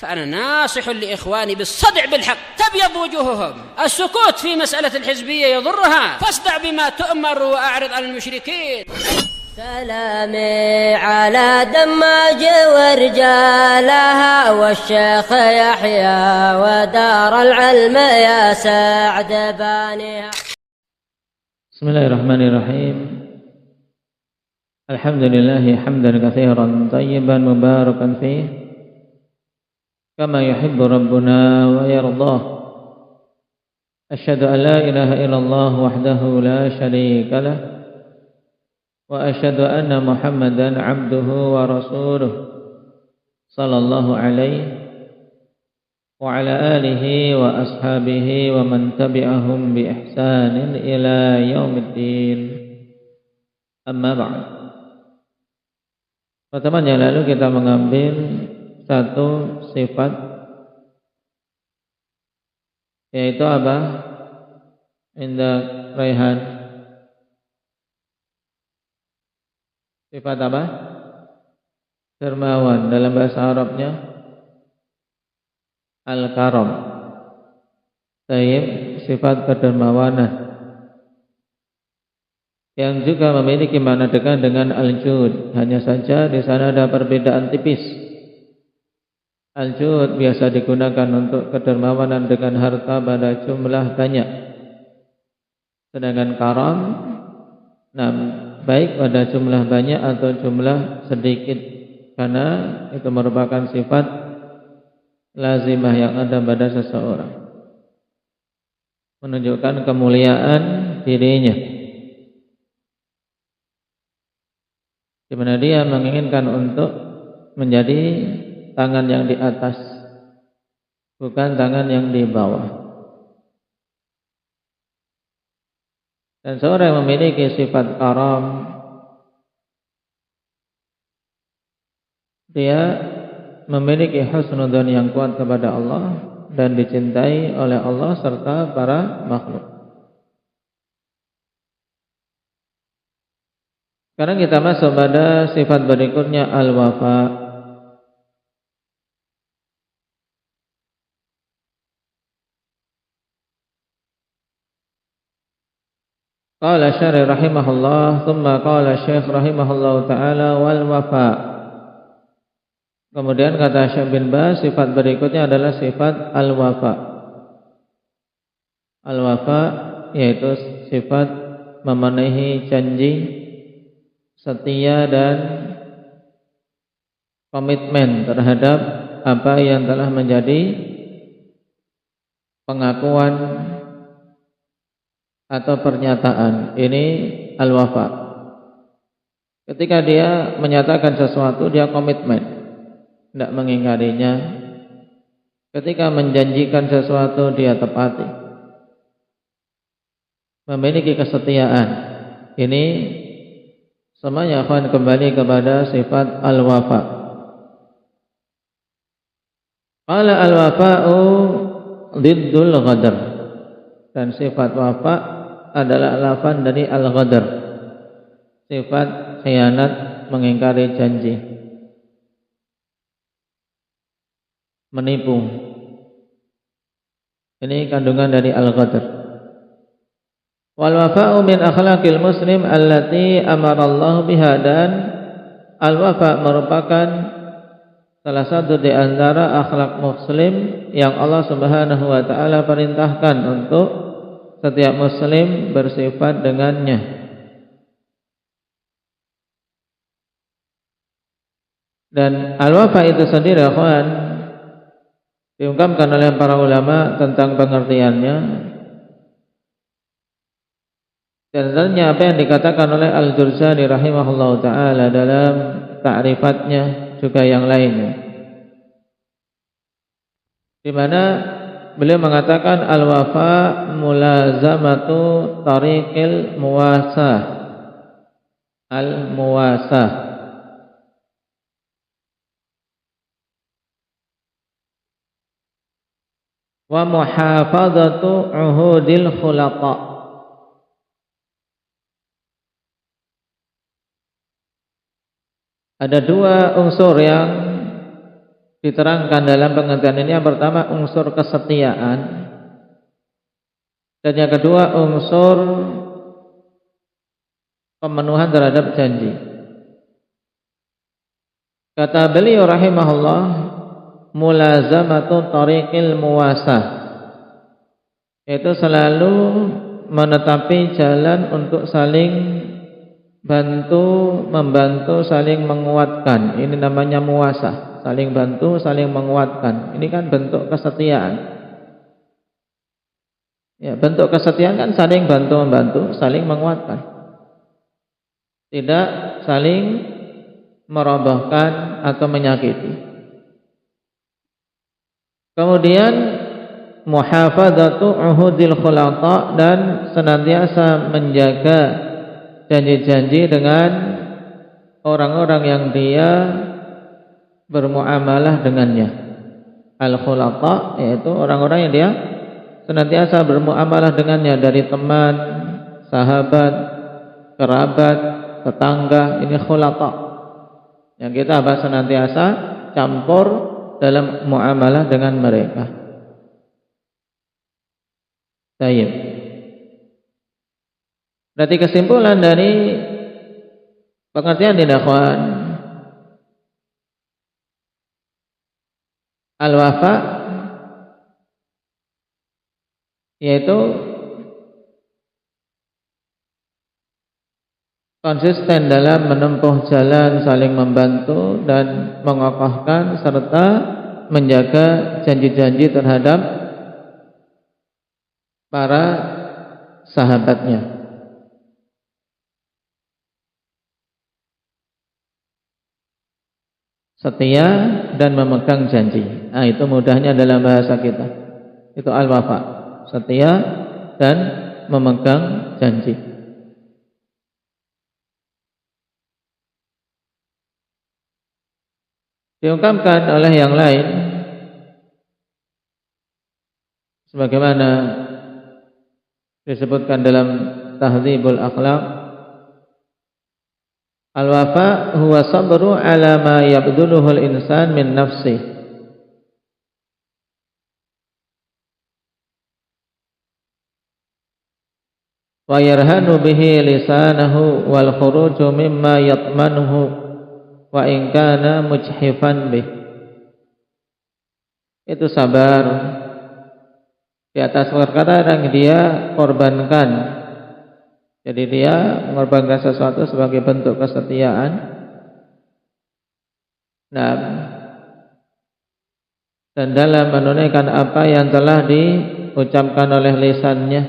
فأنا ناصح لإخواني بالصدع بالحق تبيض وجوههم. السكوت في مسألة الحزبية يضرها، فاصدع بما تؤمر وأعرض عن المشركين. سلامي على دماج ورجالها والشيخ يحيى ودار العلم يا سعد بانيها. بسم الله الرحمن الرحيم. الحمد لله حمدا كثيرا طيبا مباركا فيه كما يحب ربنا ويرضاه. أشهد أن لا إله إلا الله وحده لا شريك له وأشهد أن محمدا عبده ورسوله صلى الله عليه وعلى آله وأصحابه ومن تبعهم بإحسان إلى يوم الدين. Amma ba'd. Pertemuan yang lalu kita mengambil satu sifat, yaitu apa? Indah Raihan. Sifat apa? Dermawan. Dalam bahasa Arabnya Al-Karam. Sifat kedermawanan yang juga memiliki makna dekat dengan al-jud. Hanya saja di sana ada perbedaan tipis. Al-jud biasa digunakan untuk kedermawanan dengan harta pada jumlah banyak. Sedangkan karam, baik pada jumlah banyak atau jumlah sedikit, karena itu merupakan sifat lazimah yang ada pada seseorang, menunjukkan kemuliaan dirinya, di mana dia menginginkan untuk menjadi tangan yang di atas, bukan tangan yang di bawah. Dan seorang yang memiliki sifat karam, dia memiliki husnudzon yang kuat kepada Allah dan dicintai oleh Allah serta para makhluk. Sekarang kita masuk pada sifat berikutnya, al-wafa. Qala syarih rahimahullah, thumma qala syekh rahimahullah ta'ala wal wafa. Kemudian kata Syekh bin Baz, sifat berikutnya adalah sifat al-wafa. Al-wafa yaitu sifat memenuhi janji, setia dan komitmen terhadap apa yang telah menjadi pengakuan atau pernyataan. Ini al-wafa. Ketika dia menyatakan sesuatu, dia komitmen, tidak mengingkarinya. Ketika menjanjikan sesuatu, dia tepati, memiliki kesetiaan. Ini semuanya akan kembali kepada sifat al-wafa. Qala al-wafa'u diddul ghadar. Dan sifat wafa adalah lawan dari al-ghadar, sifat khianat, mengingkari janji, menipu. Ini kandungan dari al-ghadar. Wal wafa'u min akhlaqil muslim allati amarallahu biha. Dan al-wafa merupakan salah satu di antara akhlak muslim yang Allah Subhanahu wa taala perintahkan untuk setiap muslim bersifat dengannya. Dan al-wafa itu sendiri, akhwan, diungkapkan oleh para ulama tentang pengertiannya. Dan sebenarnya apa yang dikatakan oleh Al-Jurzani rahimahullahu taala dalam ta'rifatnya juga yang lainnya, di mana beliau mengatakan al-wafa mulazamatu tariqil muwasah, al-muwasah, wa muhafazatu uhudil khulaqa. Ada dua unsur yang diterangkan dalam pengertian ini yang pertama unsur kesetiaan dan yang kedua unsur pemenuhan terhadap janji. Kata beliau rahimahullah, mulazamatu tariqil muwasah, yaitu selalu menetapi jalan untuk saling bantu membantu, saling menguatkan. Ini namanya muwasah, saling bantu, saling menguatkan. Ini kan bentuk kesetiaan. Ya, bentuk kesetiaan kan saling bantu membantu, saling menguatkan. Tidak saling merobohkan atau menyakiti. Kemudian muhafadzatu uhudil khulata, dan senantiasa menjaga janji-janji dengan orang-orang yang dia bermuamalah dengannya. Al-khulata yaitu orang-orang yang dia senantiasa bermuamalah dengannya, dari teman, sahabat, kerabat, tetangga. Ini khulata yang kita senantiasa campur dalam muamalah dengan mereka. Baik. Berarti kesimpulan dari pengertian ini, ikhwan, al-wafa yaitu konsisten dalam menempuh jalan saling membantu dan mengokohkan serta menjaga janji-janji terhadap para sahabatnya. Setia dan memegang janji. Nah, itu mudahnya dalam bahasa kita. Itu al-wafa. Setia dan memegang janji. Diungkapkan oleh yang lain sebagaimana disebutkan dalam Tahdzibul Akhlaq, al-wafa huwa sabru ala ma yabduluhu al-insan min nafsih wa yarhanu bihi lisanahu wal khuruju mimma yatmanuhu wa in kana mujhifan bih. Itu sabar di atas perkara yang dia korbankan. Jadi dia mengorbankan sesuatu sebagai bentuk kesetiaan. Nah, dan dalam menunaikan apa yang telah diucapkan oleh lisannya,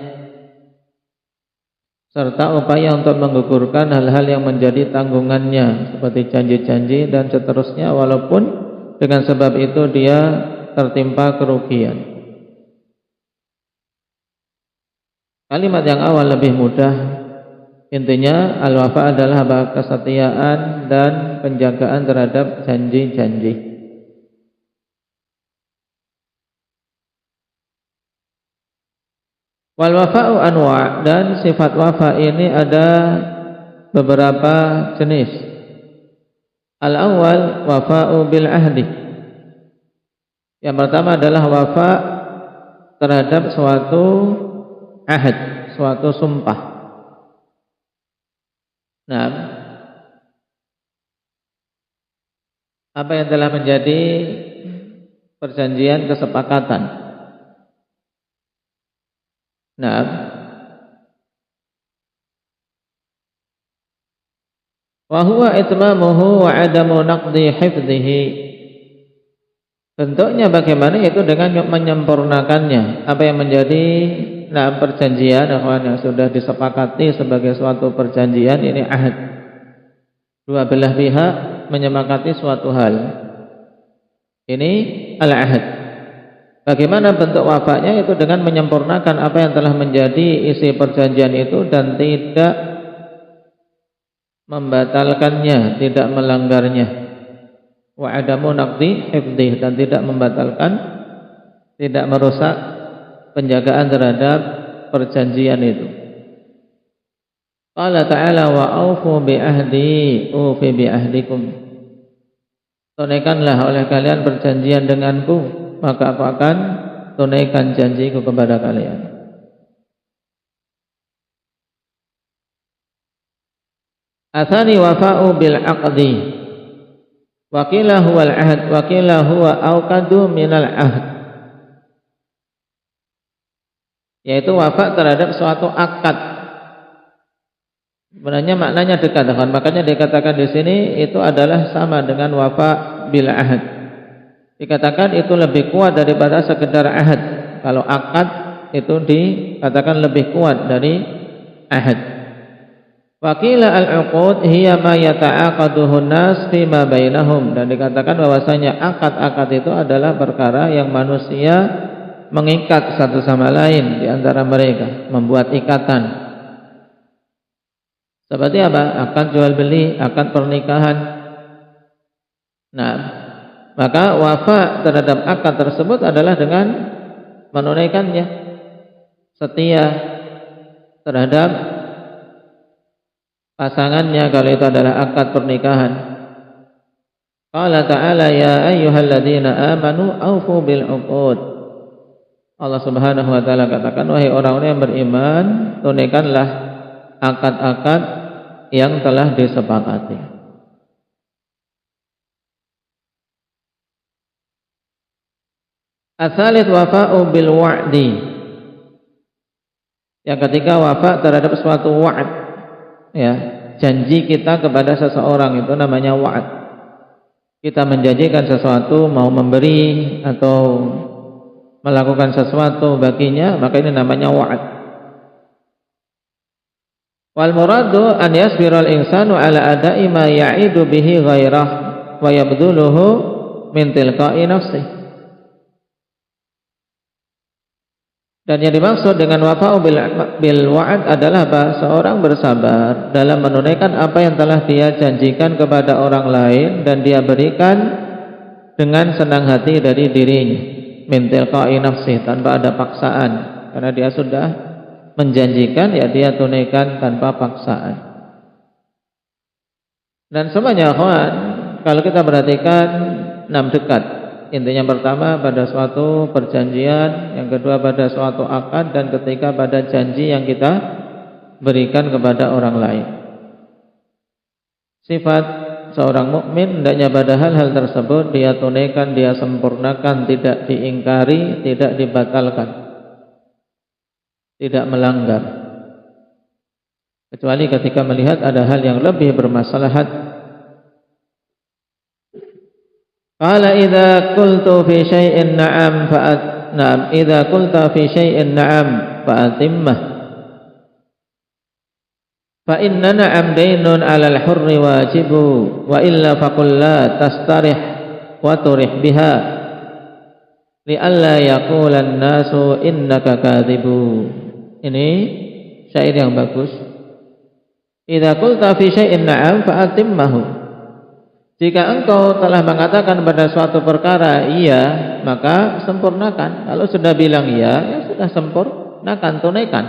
serta upaya untuk menggugurkan hal-hal yang menjadi tanggungannya seperti janji-janji dan seterusnya, walaupun dengan sebab itu dia tertimpa kerugian. Kalimat yang awal lebih mudah. Intinya al-wafa adalah kesetiaan dan penjagaan terhadap janji-janji. Wal wafa'u anwa', dan sifat wafa ini ada beberapa jenis. Al-awwal wafa'u bil ahdi. Yang pertama adalah wafa terhadap suatu ahad, suatu sumpah. Nah, apa yang telah menjadi perjanjian kesepakatan. Nah, wa huwa itmamuhu wa adamu naqdi hifdhihi. Bentuknya bagaimana? Yaitu dengan menyempurnakannya. Apa yang menjadi perjanjian yang sudah disepakati sebagai suatu perjanjian, ini ahad. Dua belah pihak menyepakati suatu hal. Ini al-ahad. Bagaimana bentuk wafanya? Itu dengan menyempurnakan apa yang telah menjadi isi perjanjian itu dan tidak membatalkannya, tidak melanggarnya. Wa adamu naqdi hifdih, dan tidak membatalkan, tidak merusak penjagaan terhadap perjanjian itu. Qala ta'ala wa aufu bi ahdi ufi bi ahdikum. tunaikanlah oleh kalian perjanjian denganku, maka aku akan tunaikan janjiku kepada kalian. Atsani wafa'u bil aqdi wa qila huwa al ahd wa qila huwa awqadu minal ahd, yaitu wafa terhadap suatu akad. Sebenarnya maknanya dekat, makanya dikatakan di sini itu adalah sama dengan wafa bil ahd. Dikatakan itu lebih kuat daripada sekedar ahad. Kalau akad itu dikatakan lebih kuat dari ahad. Waqila al-uqud hiya ma yata'aqaduhu an-nas fima bainahum, dan dikatakan bahwasanya akad-akad itu adalah perkara yang manusia mengikat satu sama lain di antara mereka, membuat ikatan. Seperti apa? Akad jual beli, akad pernikahan. Nah, maka wafa terhadap akad tersebut adalah dengan menunaikannya, setia terhadap pasangannya kalau itu adalah akad pernikahan. Qala ta'ala ya ayyuhalladzina amanu aufu bil uqud. Allah Subhanahu wa taala katakan, wahai orang-orang yang beriman, tunaikanlah akad-akad yang telah disepakati. Ats-tsalits wafa'u bil wa'di. Yang ketiga, wafa terhadap suatu wa'd, ya, janji kita kepada seseorang, itu namanya wa'd. Kita menjanjikan sesuatu, mau memberi atau melakukan sesuatu baginya, maka ini namanya wa'd. Wal muradu an yasbira al insanu ala ada'i ma ya'idu bihi ghairah wa yabduluhu min tilqa'i nafsihi. Dan yang dimaksud dengan wafa'u bil wa'ad adalah apa? Seorang bersabar dalam menunaikan apa yang telah dia janjikan kepada orang lain dan dia berikan dengan senang hati dari dirinya, min tilqa'i nafsi, tanpa ada paksaan, karena dia sudah menjanjikan, ya dia tunaikan tanpa paksaan. Dan semuanya kawan, kalau kita perhatikan 6 dekat. Intinya pertama pada suatu perjanjian, yang kedua pada suatu akad, dan ketiga pada janji yang kita berikan kepada orang lain. Sifat seorang mukmin hendaknya pada hal-hal tersebut dia tunaikan, dia sempurnakan, tidak diingkari, tidak dibatalkan, tidak melanggar, kecuali ketika melihat ada hal yang lebih bermaslahat. Qala idza qultu fi syai'in na'am na'am idza qulta fi syai'in na'am fa'atimmah fa inna na'am daynun 'alal hurri wajibu wa illa faqul la tastarih wa turih biha li alla yaqula an-nasu innaka kadzibu. Ini syair yang bagus. Idza qulta fi syai'in na'am fa'atimmahu. Jika engkau telah mengatakan pada suatu perkara iya, maka sempurnakan. Kalau sudah bilang iya, ya sudah sempurnakan, tunaikan.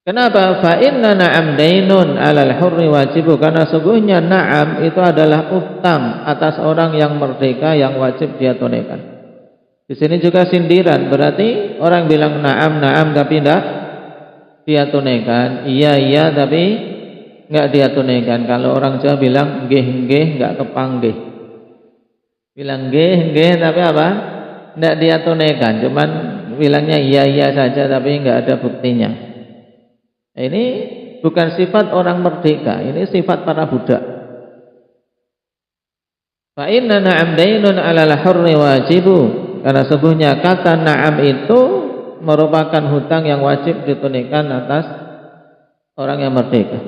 Kenapa? Fa inna na'am dainun 'alal hurri wajibu, karena sungguhnya na'am itu adalah utang atas orang yang merdeka yang wajib dia tunaikan. Di sini juga sindiran, berarti orang bilang na'am tapi tidak dia tunaikan, iya tapi enggak dia tunaikan. Kalau orang Jawa bilang nggih enggak kepanggih. Bilang nggih tapi apa? Enggak dia tunaikan, cuman bilangnya iya saja tapi enggak ada buktinya. Ini bukan sifat orang merdeka, ini sifat para budak. Fa inna na'am dainun 'alal hurri wajibu, karena sesungguhnya kata na'am itu merupakan hutang yang wajib ditunaikan atas orang yang merdeka.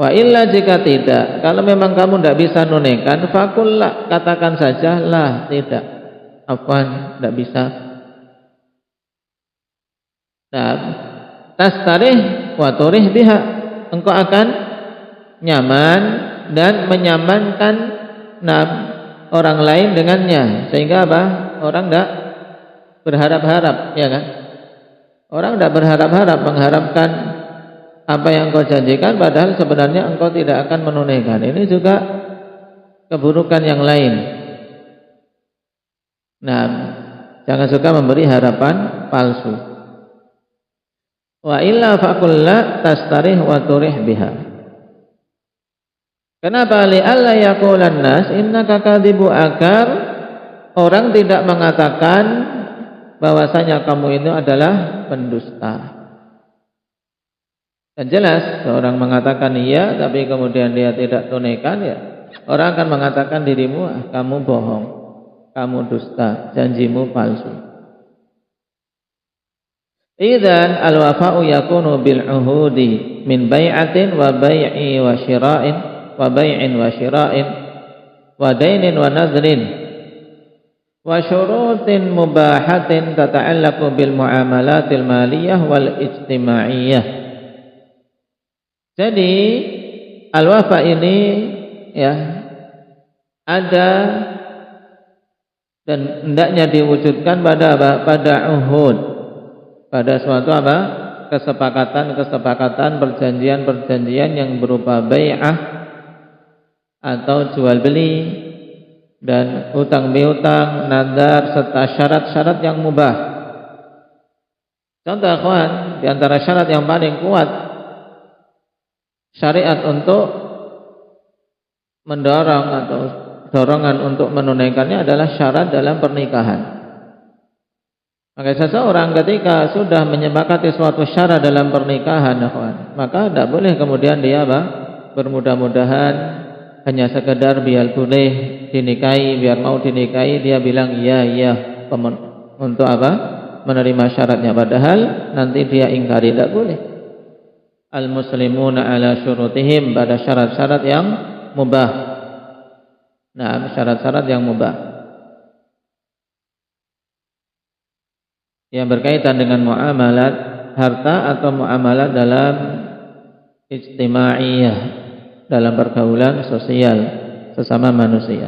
Wa illa jika tidak, kalau memang kamu tidak bisa nunaikan, fakullah, katakan saja lah tidak, afwan, tidak bisa. Nah, tastarih wa turih biha, engkau akan nyaman dan menyamankan orang lain dengannya, sehingga apa? Orang tidak berharap-harap, ya kan? Orang tidak berharap-harap, mengharapkan apa yang engkau janjikan, padahal sebenarnya engkau tidak akan menunaikan. Ini juga keburukan yang lain. Nah, jangan suka memberi harapan palsu. Wa illa faqul la tastarih wa turih biha. Kenapa? Li'alla yaqulan nas innaka kadzibu, agar orang tidak mengatakan bahwasanya kamu itu adalah pendusta. Dan jelas seorang mengatakan iya tapi kemudian dia tidak tunaikan, ya orang akan mengatakan dirimu kamu bohong, kamu dusta, janjimu palsu. Idzan al-wafa'u yakunu bil uhudi min bai'atin wa bai'i wa syira'in wa bai'in wa syira'in wa dainin wa nadhrin wa syurutin mubahatin tata'allaqu bil muamalatil maliyah wal ijtimaiyah. Jadi al-wafa ini ya ada dan hendaknya diwujudkan pada apa? Pada uhud, pada suatu apa? Kesepakatan, perjanjian yang berupa bai'ah atau jual beli dan utang piutang, nadar serta syarat-syarat yang mubah. Contoh kawan, di antara syarat yang paling kuat syariat untuk mendorong atau dorongan untuk menunaikannya adalah syarat dalam pernikahan. Maka seseorang ketika sudah menyepakati suatu syarat dalam pernikahan, maka tidak boleh kemudian dia bermudah-mudahan hanya sekedar biar boleh dinikahi, biar mau dinikahi dia bilang iya untuk apa? Menerima syaratnya, padahal nanti dia ingkari. Tidak boleh. Al-muslimuna ala syurutihim, pada syarat-syarat yang mubah. Nah, syarat-syarat yang mubah yang berkaitan dengan muamalat harta atau muamalat dalam ijtimaiyah, dalam pergaulan sosial sesama manusia.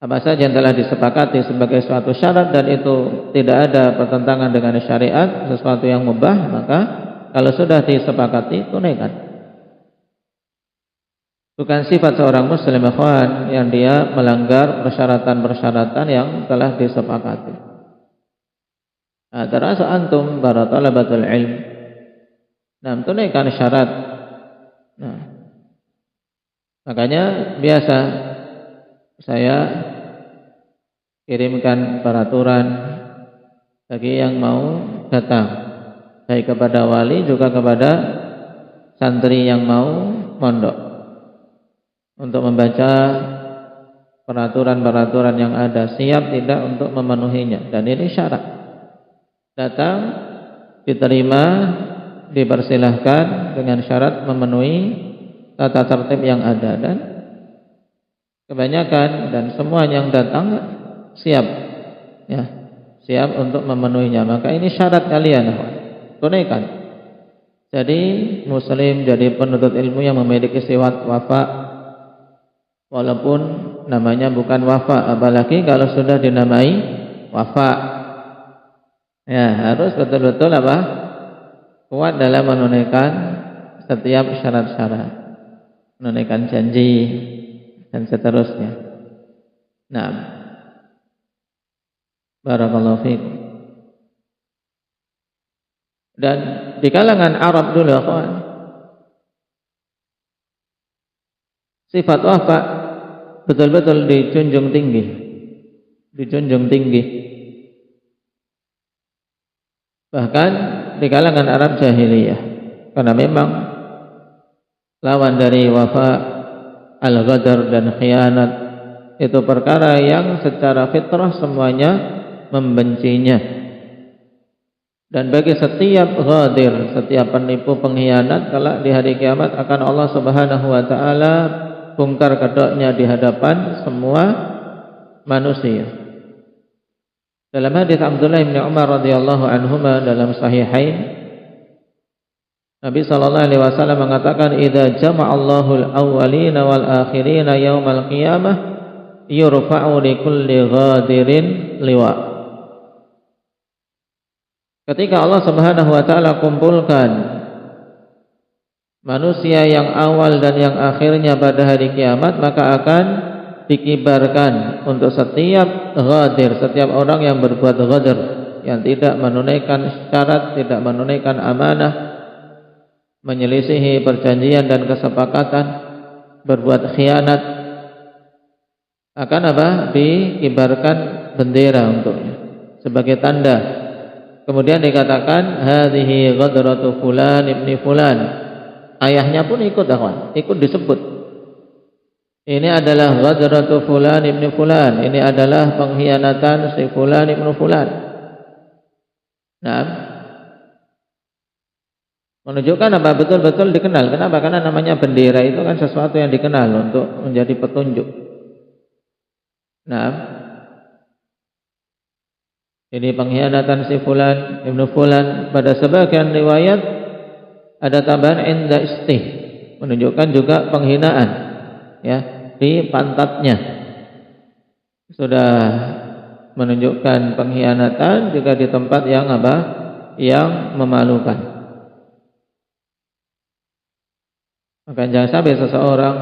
Apa saja yang telah disepakati sebagai suatu syarat dan itu tidak ada pertentangan dengan syariat, sesuatu yang mubah, maka kalau sudah disepakati tunaikan. Bukan sifat seorang muslim ikhwan yang dia melanggar persyaratan-persyaratan yang telah disepakati. Nah, terasa antum para talabatul ilm, nah, tunaikan syarat. Nah, makanya biasa saya kirimkan peraturan bagi yang mau datang, baik kepada wali juga kepada santri yang mau mondok, untuk membaca peraturan-peraturan yang ada, siap tidak untuk memenuhinya. Dan ini syarat. Datang, diterima, dipersilahkan dengan syarat memenuhi tata tertib yang ada. Dan kebanyakan dan semua yang datang siap, ya, siap untuk memenuhinya. Maka ini syarat kalian, tunaikan. Jadi muslim, jadi penuntut ilmu yang memiliki sifat wafa, walaupun namanya bukan wafa, apalagi kalau sudah dinamai wafa, ya harus betul-betul apa? Kuat dalam menunaikan setiap syarat-syarat, menunaikan janji dan seterusnya. Nah, barakallahu fiikum. Dan di kalangan Arab dulu, kawan, sifat wafa betul-betul dijunjung tinggi, dijunjung tinggi. Bahkan di kalangan Arab jahiliyah, karena memang lawan dari wafa al-ghadar dan khianat itu perkara yang secara fitrah semuanya membencinya. Dan bagi setiap ghadir, setiap penipu, pengkhianat, kelak di hari kiamat akan Allah Subhanahu wa taala bongkar kedoknya di hadapan semua manusia. Dalam hadis Abdullah bin Umar radhiyallahu anhuma dalam sahihain, Nabi sallallahu alaihi wasallam mengatakan, "Idza jama'allahu al-awwalina wal akhirina yaumal qiyamah, yurfa'u li kulli ghadirin liwa." Ketika Allah Subhanahu wa taala kumpulkan manusia yang awal dan yang akhirnya pada hari kiamat, maka akan dikibarkan untuk setiap ghadir, setiap orang yang berbuat ghadir, yang tidak menunaikan syarat, tidak menunaikan amanah, menyelisihi perjanjian dan kesepakatan, berbuat khianat, akan apa? Dikibarkan bendera untuknya sebagai tanda. Kemudian dikatakan hadhihi ghadratu fulan ibni fulan. Ayahnya pun ikut, ikut disebut. Ini adalah ghadratu fulan ibni fulan. Ini adalah pengkhianatan si fulan ibnu fulan. Nah, menunjukkan apa? Betul-betul dikenal. Kenapa? Karena namanya bendera itu kan sesuatu yang dikenal untuk menjadi petunjuk. Nah, ini pengkhianatan si fulan ibnu fulan. Pada sebagian riwayat ada tambahan inda istih, menunjukkan juga penghinaan, ya, di pantatnya. Sudah menunjukkan pengkhianatan juga di tempat yang apa? Yang memalukan. Maka jangan sampai seseorang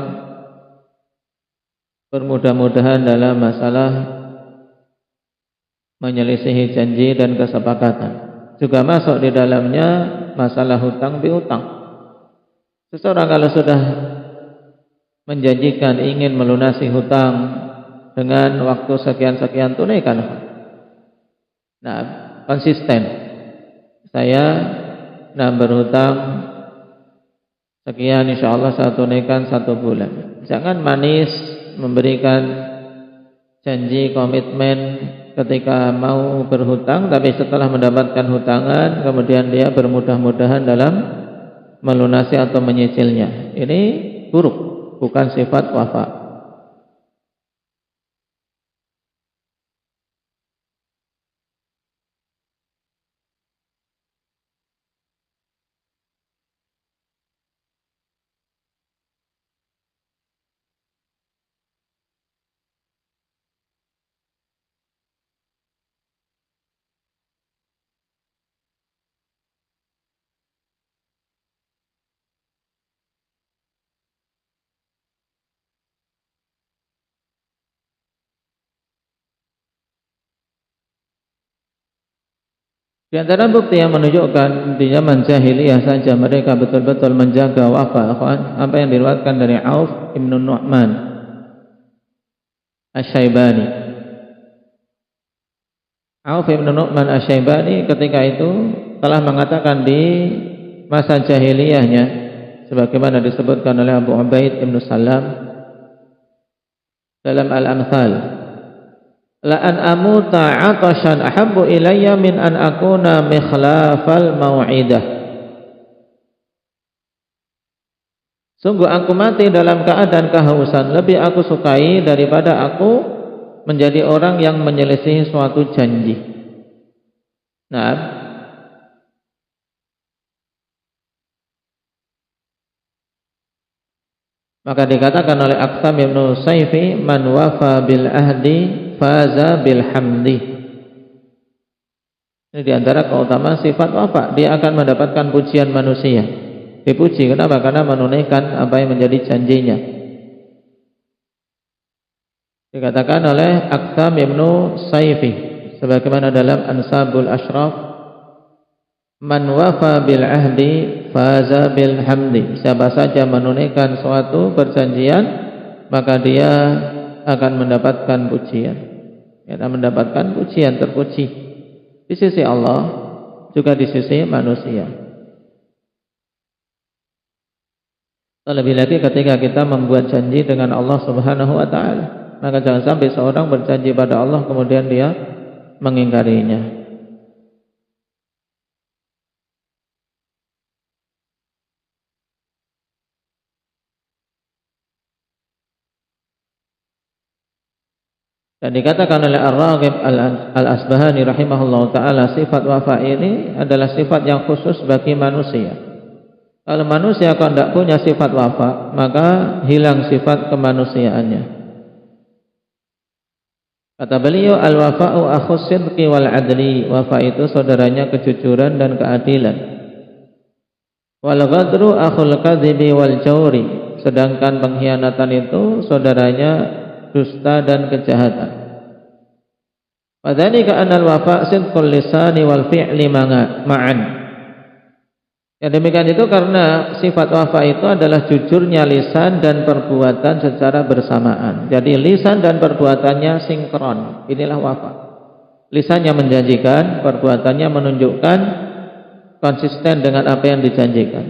bermudah-mudahan dalam masalah menyelisihi janji dan kesepakatan. Juga masuk di dalamnya masalah hutang piutang. Seseorang kalau sudah menjanjikan ingin melunasi hutang dengan waktu sekian-sekian, tunaikan. Nah, konsisten. Saya berhutang sekian, insya Allah saya tunaikan 1 bulan. Jangan manis memberikan janji komitmen ketika mau berhutang, tapi setelah mendapatkan hutangan kemudian dia bermudah-mudahan dalam melunasi atau menyicilnya. Ini buruk, bukan sifat wafa. Di antara bukti yang menunjukkan di zaman jahiliyah saja mereka betul-betul menjaga wafa, apa yang diriwayatkan dari Auf ibn Nu'man Asy-Syaibani. Auf ibn Nu'man Asy-Syaibani ketika itu telah mengatakan di masa jahiliyahnya, sebagaimana disebutkan oleh Abu Ubaid ibn Salam dalam Al-Amthal, la an amuta atashan ahabbu ilayya min an akuna mikhlafal mau'idah. Sungguh aku mati dalam keadaan kehausan lebih aku sukai daripada aku menjadi orang yang menyelisihi suatu janji. Nah, maka dikatakan oleh Aqsam bin Saifi, man wafa bil ahdi faza bil hamdi. Ini diantara keutamaan sifat wafa, dia akan mendapatkan pujian manusia. Dipuji, kenapa? Karena menunaikan apa yang menjadi janjinya. Dikatakan oleh Aqsam bin Saifi sebagaimana dalam Ansabul Ashraf, man wafa bil ahdi faza bil hamdi. Siapa saja menunaikan suatu perjanjian, maka dia akan mendapatkan pujian. Ya, mendapatkan pujian, terpuji di sisi Allah juga di sisi manusia. Terlebih lagi ketika kita membuat janji dengan Allah Subhanahu wa taala, maka jangan sampai seorang berjanji pada Allah kemudian dia mengingkarinya. Dan dikatakan oleh Ar-Raghib Al-Asbahani rahimahullah ta'ala, sifat wafa ini adalah sifat yang khusus bagi manusia. Kalau manusia kalau tidak punya sifat wafa, maka hilang sifat kemanusiaannya. Kata beliau, al-wafa'u akhus sidqi wal adli. Wafa itu saudaranya kejujuran dan keadilan. Wal ghadru akhul kadhibi wal jawri, sedangkan pengkhianatan itu saudaranya dusta dan kejahatan. Fadzalika anal wafa sidqul lisani wal fi'li ma'an. Yang demikian itu karena sifat wafa itu adalah jujurnya lisan dan perbuatan secara bersamaan. Jadi lisan dan perbuatannya sinkron. Inilah wafa. Lisannya menjanjikan, perbuatannya menunjukkan konsisten dengan apa yang dijanjikan.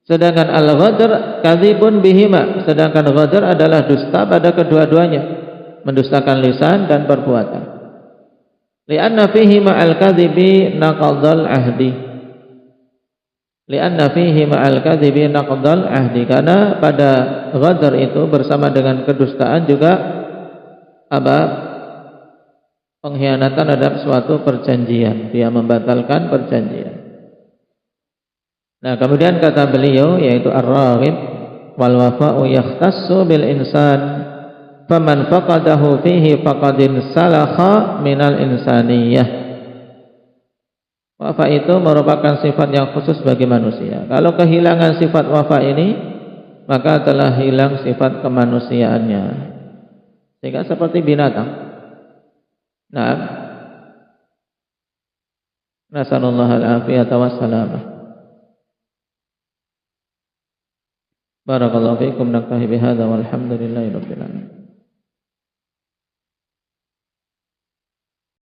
Sedangkan al-ghadr kadzibun bihima, sedangkan ghadr adalah dusta pada kedua-duanya, mendustakan lisan dan perbuatan. Li'anna fihi ma'al kadhibi naqdal ahdi. Li'anna fihi ma'al kadhibi naqdal ahdi, karena pada ghadr itu bersama dengan kedustaan juga pengkhianatan terhadap suatu perjanjian, dia membatalkan perjanjian. Nah, kemudian kata beliau yaitu ar-raghib wal wafa'u yakhtassu bil insan faman faqadahu fihi faqadin salakha minal insaniyah. Wafa itu merupakan sifat yang khusus bagi manusia. Kalau kehilangan sifat wafa ini, maka telah hilang sifat kemanusiaannya, sehingga seperti binatang. Nah, nasallallahu al-afiyata wassalamah. Barakallahu fiikum, naktahi bihadza walhamdulillahi rabbil alamin.